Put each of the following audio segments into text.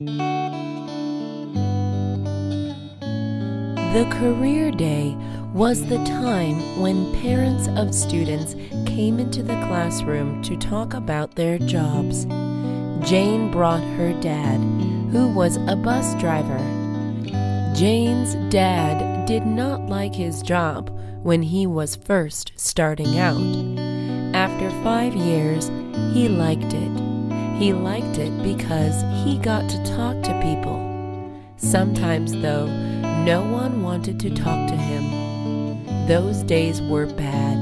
The career day was the time when parents of students came into the classroom to talk about their jobs. Jane brought her dad, who was a bus driver. Jane's dad did not like his job when he was first starting out. After 5 years, he liked it. He liked it because he got to talk to people. Sometimes, though, no one wanted to talk to him. Those days were bad.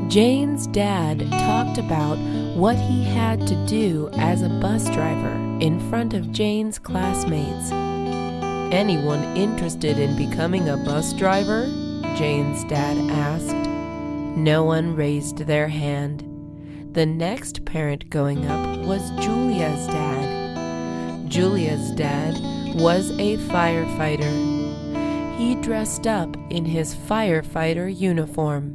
Jane's dad talked about what he had to do as a bus driver in front of Jane's classmates. "Anyone interested in becoming a bus driver?" Jane's dad asked. No one raised their hand. The next parent going up was Julia's dad. Julia's dad was a firefighter. He dressed up in his firefighter uniform.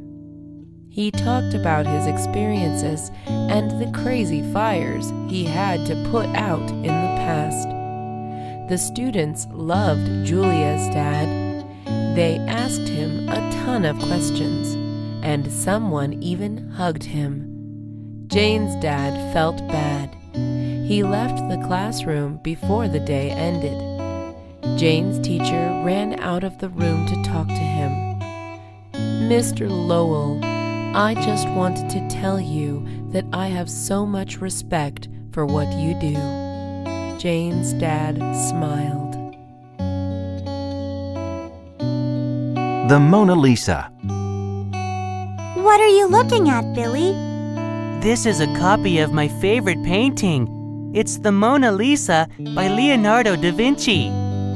He talked about his experiences and the crazy fires he had to put out in the past. The students loved Julia's dad. They asked him a ton of questions, and someone even hugged him. Jane's dad felt bad. He left the classroom before the day ended. Jane's teacher ran out of the room to talk to him. "Mr. Lowell, I just wanted to tell you that I have so much respect for what you do." Jane's dad smiled. The Mona Lisa. What are you looking at, Billy? This is a copy of my favorite painting. It's the Mona Lisa by Leonardo da Vinci.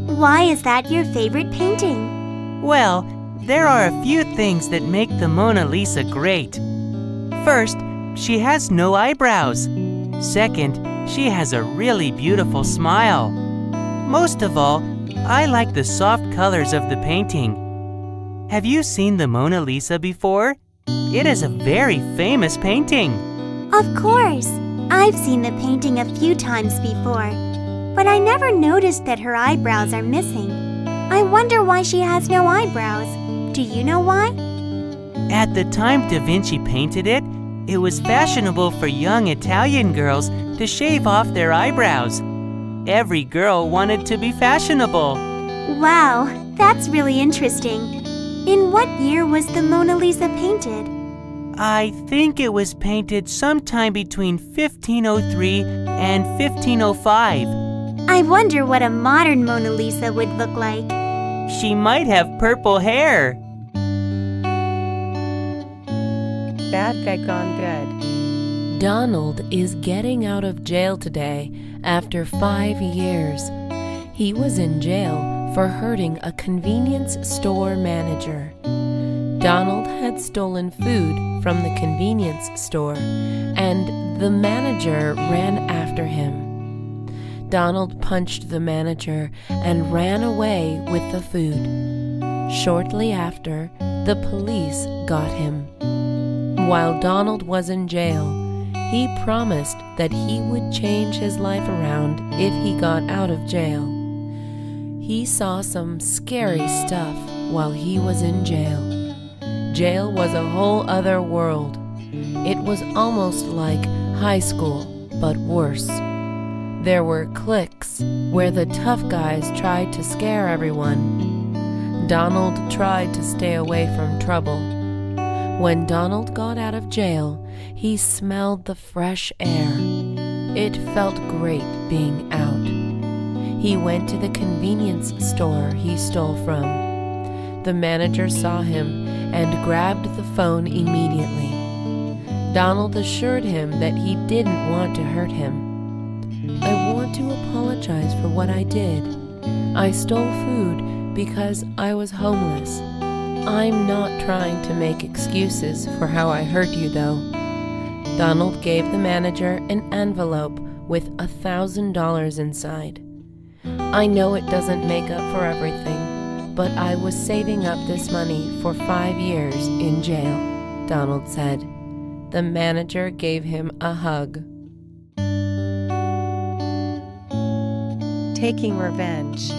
Why is that your favorite painting? Well, there are a few things that make the Mona Lisa great. First, she has no eyebrows. Second, she has a really beautiful smile. Most of all, I like the soft colors of the painting. Have you seen the Mona Lisa before? It is a very famous painting. Of course. I've seen the painting a few times before, but I never noticed that her eyebrows are missing. I wonder why she has no eyebrows. Do you know why? At the time Da Vinci painted it, it was fashionable for young Italian girls to shave off their eyebrows. Every girl wanted to be fashionable. Wow, that's really interesting. In what year was the Mona Lisa painted? I think it was painted sometime between 1503 and 1505. I wonder what a modern Mona Lisa would look like. She might have purple hair. Bad guy gone good. Donald is getting out of jail today after 5 years. He was in jail for hurting a convenience store manager. Donald had stolen food from the convenience store, and the manager ran after him. Donald punched the manager and ran away with the food. Shortly after, the police got him. While Donald was in jail, he promised that he would change his life around if he got out of jail. He saw some scary stuff while he was in jail. Jail was a whole other world. It was almost like high school, but worse. There were cliques where the tough guys tried to scare everyone. Donald tried to stay away from trouble. When Donald got out of jail, he smelled the fresh air. It felt great being out. He went to the convenience store he stole from. The manager saw him and grabbed the phone immediately. Donald assured him that he didn't want to hurt him. "I want to apologize for what I did. I stole food because I was homeless. I'm not trying to make excuses for how I hurt you, though." Donald gave the manager an envelope with $1,000 inside. "I know it doesn't make up for everything, but I was saving up this money for 5 years in jail," Donald said. The manager gave him a hug. taking revenge.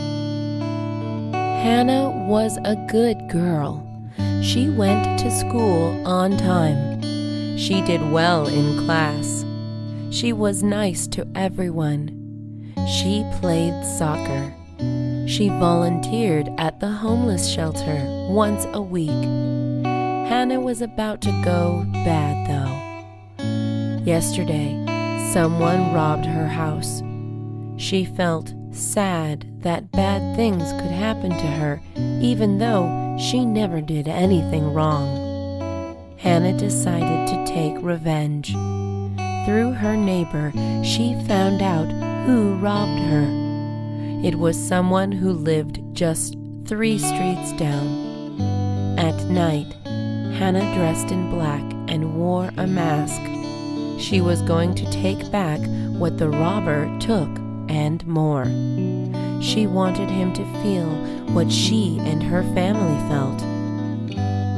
Hannah was a good girl. She went to school on time. She did well in class. She was nice to everyone. She played soccer. She volunteered at the homeless shelter once a week. Hannah was about to go bad, though. Yesterday, someone robbed her house. She felt sad that bad things could happen to her, even though she never did anything wrong. Hannah decided to take revenge. Through her neighbor, she found out who robbed her. It was someone who lived just 3 streets down. At night, Hannah dressed in black and wore a mask. She was going to take back what the robber took and more. She wanted him to feel what she and her family felt.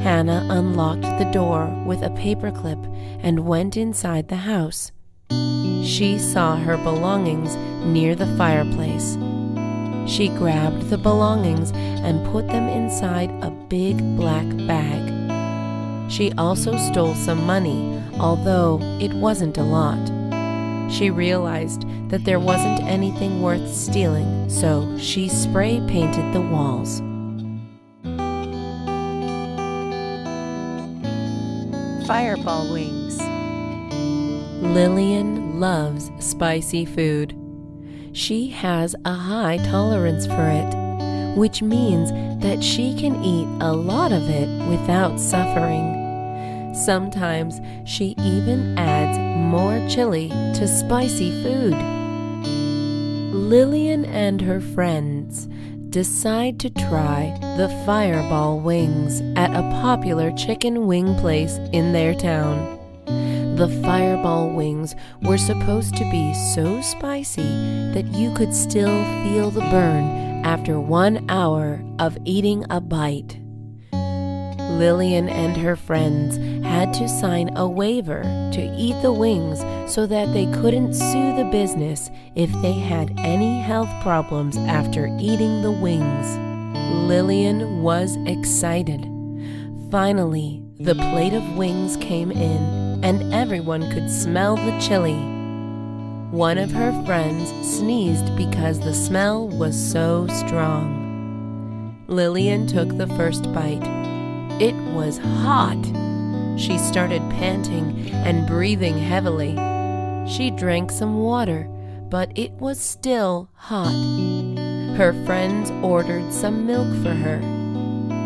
Hannah unlocked the door with a paperclip and went inside the house. She saw her belongings near the fireplace. She grabbed the belongings and put them inside a big black bag. She also stole some money, although it wasn't a lot. She realized that there wasn't anything worth stealing, so she spray painted the walls. Fireball wings. Lillian loves spicy food. She has a high tolerance for it, which means that she can eat a lot of it without suffering. Sometimes she even adds more chili to spicy food. Lillian and her friends decide to try the fireball wings at a popular chicken wing place in their town. The fireball wings were supposed to be so spicy that you could still feel the burn after 1 hour of eating a bite. Lillian and her friends had to sign a waiver to eat the wings so that they couldn't sue the business if they had any health problems after eating the wings. Lillian was excited. Finally, the plate of wings came in, and everyone could smell the chili. One of her friends sneezed because the smell was so strong. Lillian took the first bite. It was hot. She started panting and breathing heavily. She drank some water, but it was still hot. Her friends ordered some milk for her.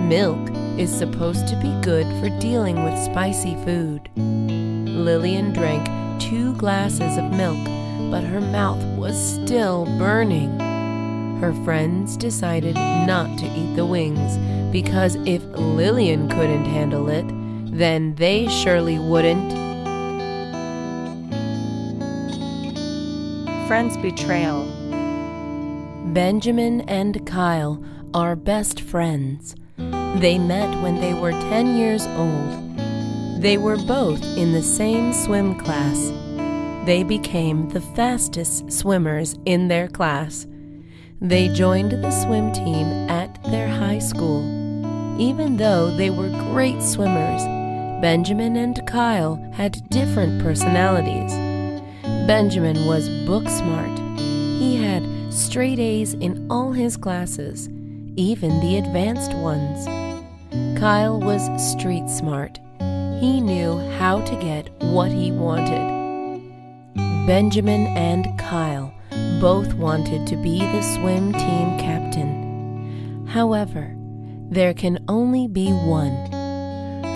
Milk is supposed to be good for dealing with spicy food. Lillian drank 2 glasses of milk, but her mouth was still burning. Her friends decided not to eat the wings, because if Lillian couldn't handle it, then they surely wouldn't. Friends' betrayal. Benjamin and Kyle are best friends. They met when they were 10 years old. They were both in the same swim class. They became the fastest swimmers in their class. They joined the swim team at their high school. Even though they were great swimmers, Benjamin and Kyle had different personalities. Benjamin was book smart. He had straight A's in all his classes, even the advanced ones. Kyle was street smart. He knew how to get what he wanted. Benjamin and Kyle both wanted to be the swim team captain. However, there can only be one.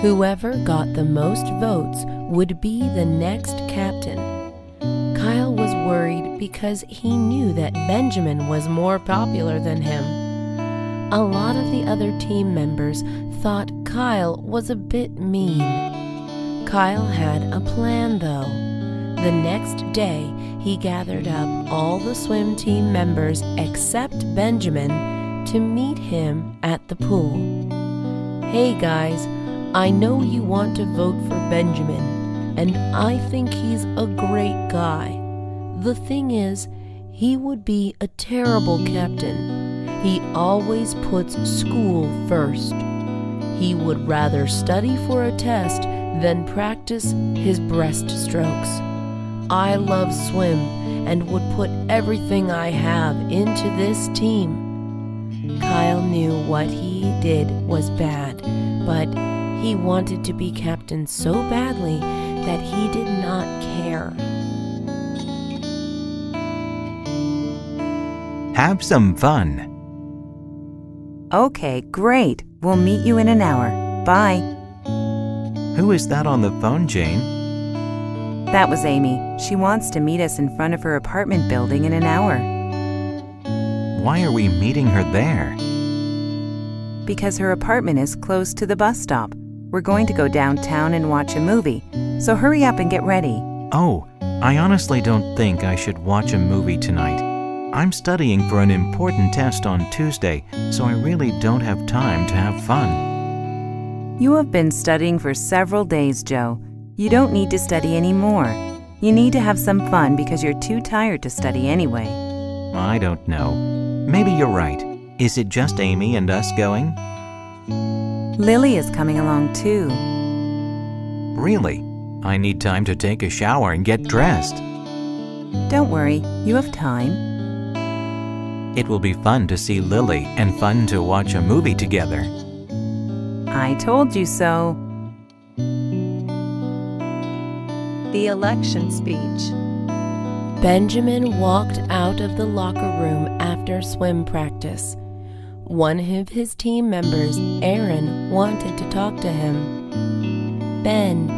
Whoever got the most votes would be the next captain. Kyle was worried because he knew that Benjamin was more popular than him. A lot of the other team members thought Kyle was a bit mean. Kyle had a plan, though. The next day, he gathered up all the swim team members except Benjamin to meet him at the pool. "Hey guys, I know you want to vote for Benjamin, and I think he's a great guy. The thing is, he would be a terrible captain. He always puts school first. He would rather study for a test than practice his breaststrokes. I love swim and would put everything I have into this team. Kyle knew what he did was bad, but he wanted to be captain so badly that he did not care. Have some fun. Okay, great. We'll meet you in an hour. Bye. Who is that on the phone, Jane? That was Amy. She wants to meet us in front of her apartment building in an hour. Why are we meeting her there? Because her apartment is close to the bus stop. We're going to go downtown and watch a movie, so hurry up and get ready. Oh, I honestly don't think I should watch a movie tonight. I'm studying for an important test on Tuesday, so I really don't have time to have fun. You have been studying for several days, Joe. You don't need to study anymore. You need to have some fun because you're too tired to study anyway. I don't know. Maybe you're right. Is it just Amy and us going? Lily is coming along too. Really? I need time to take a shower and get dressed. Don't worry, you have time. It will be fun to see Lily and fun to watch a movie together. I told you so. The election speech. Benjamin walked out of the locker room after swim practice. One of his team members, Aaron, wanted to talk to him. Ben,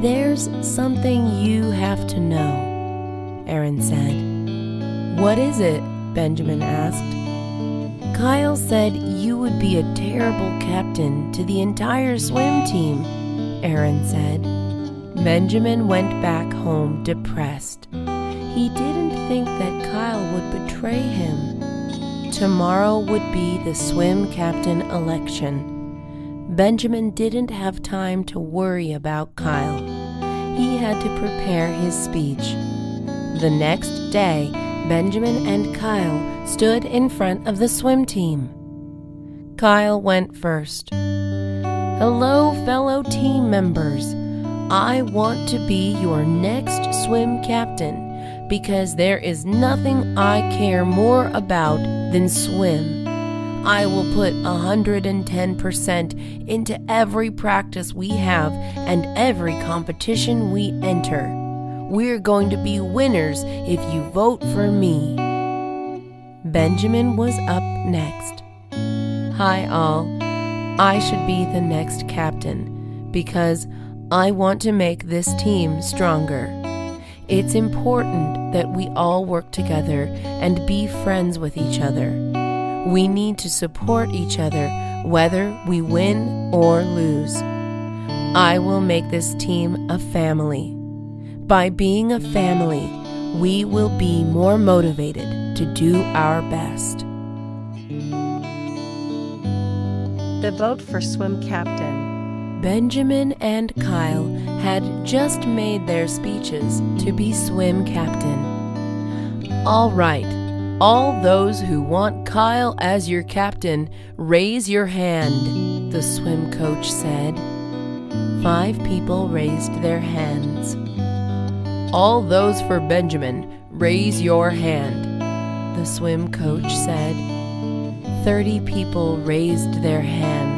there's something you have to know, Aaron said. What is it? Benjamin asked. Kyle said you would be a terrible captain to the entire swim team, Aaron said. Benjamin went back home depressed. He didn't think that Kyle would betray him. Tomorrow would be the swim captain election. Benjamin didn't have time to worry about Kyle. He had to prepare his speech. The next day, Benjamin and Kyle stood in front of the swim team. Kyle went first. Hello, fellow team members. I want to be your next swim captain because there is nothing I care more about than swim. I will put 110% into every practice we have and every competition we enter. We're going to be winners if you vote for me. Benjamin was up next. Hi all. I should be the next captain because I want to make this team stronger. It's important that we all work together and be friends with each other. We need to support each other whether we win or lose. I will make this team a family. By being a family, we will be more motivated to do our best. The vote for swim captain. Benjamin and Kyle had just made their speeches to be swim captain. All right, all those who want Kyle as your captain, raise your hand, the swim coach said. 5 people raised their hands. All those for Benjamin, raise your hand, the swim coach said. 30 people raised their hands.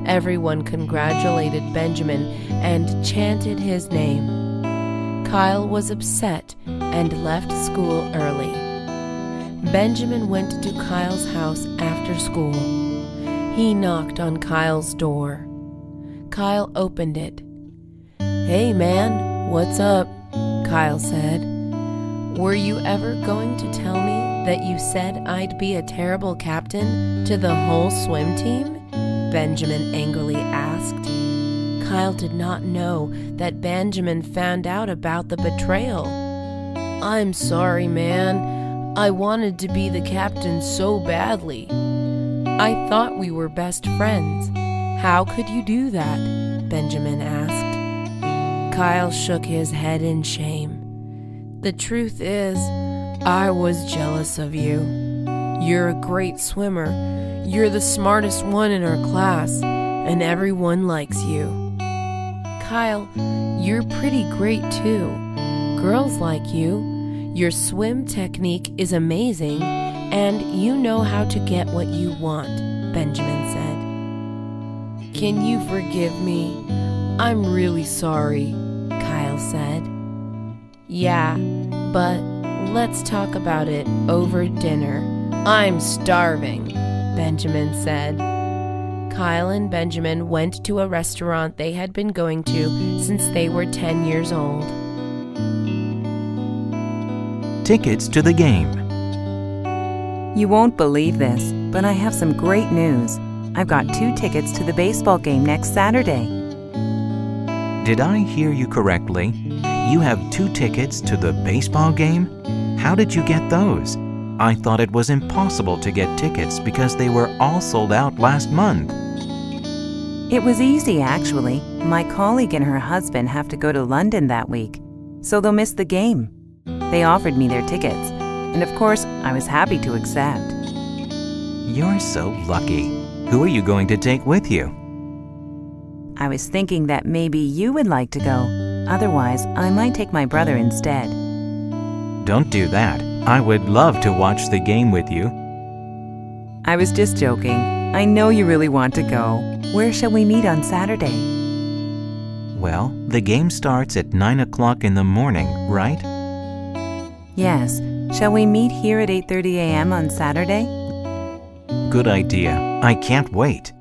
Everyone congratulated Benjamin and chanted his name. Kyle was upset and left school early. Benjamin went to Kyle's house after school. He knocked on Kyle's door. Kyle opened it. Hey man, what's up? Kyle said. Were you ever going to tell me that you said I'd be a terrible captain to the whole swim team? Benjamin angrily asked. Kyle did not know that Benjamin found out about the betrayal. I'm sorry, man. I wanted to be the captain so badly. I thought we were best friends. How could you do that? Benjamin asked. Kyle shook his head in shame. The truth is, I was jealous of you. You're a great swimmer. You're the smartest one in our class, and everyone likes you. Kyle, you're pretty great too. Girls like you. Your swim technique is amazing, and you know how to get what you want, Benjamin said. Can you forgive me? I'm really sorry, Kyle said. Yeah, but let's talk about it over dinner. I'm starving, Benjamin said. Kyle and Benjamin went to a restaurant they had been going to since they were 10 years old. Tickets to the game. You won't believe this, but I have some great news. I've got 2 tickets to the baseball game next Saturday. Did I hear you correctly? You have 2 tickets to the baseball game? How did you get those? I thought it was impossible to get tickets because they were all sold out last month. It was easy, actually. My colleague and her husband have to go to London that week, so they'll miss the game. They offered me their tickets, and of course, I was happy to accept. You're so lucky. Who are you going to take with you? I was thinking that maybe you would like to go. Otherwise, I might take my brother instead. Don't do that. I would love to watch the game with you. I was just joking. I know you really want to go. Where shall we meet on Saturday? Well, the game starts at 9 o'clock in the morning, right? Yes. Shall we meet here at 8:30 a.m. on Saturday? Good idea. I can't wait.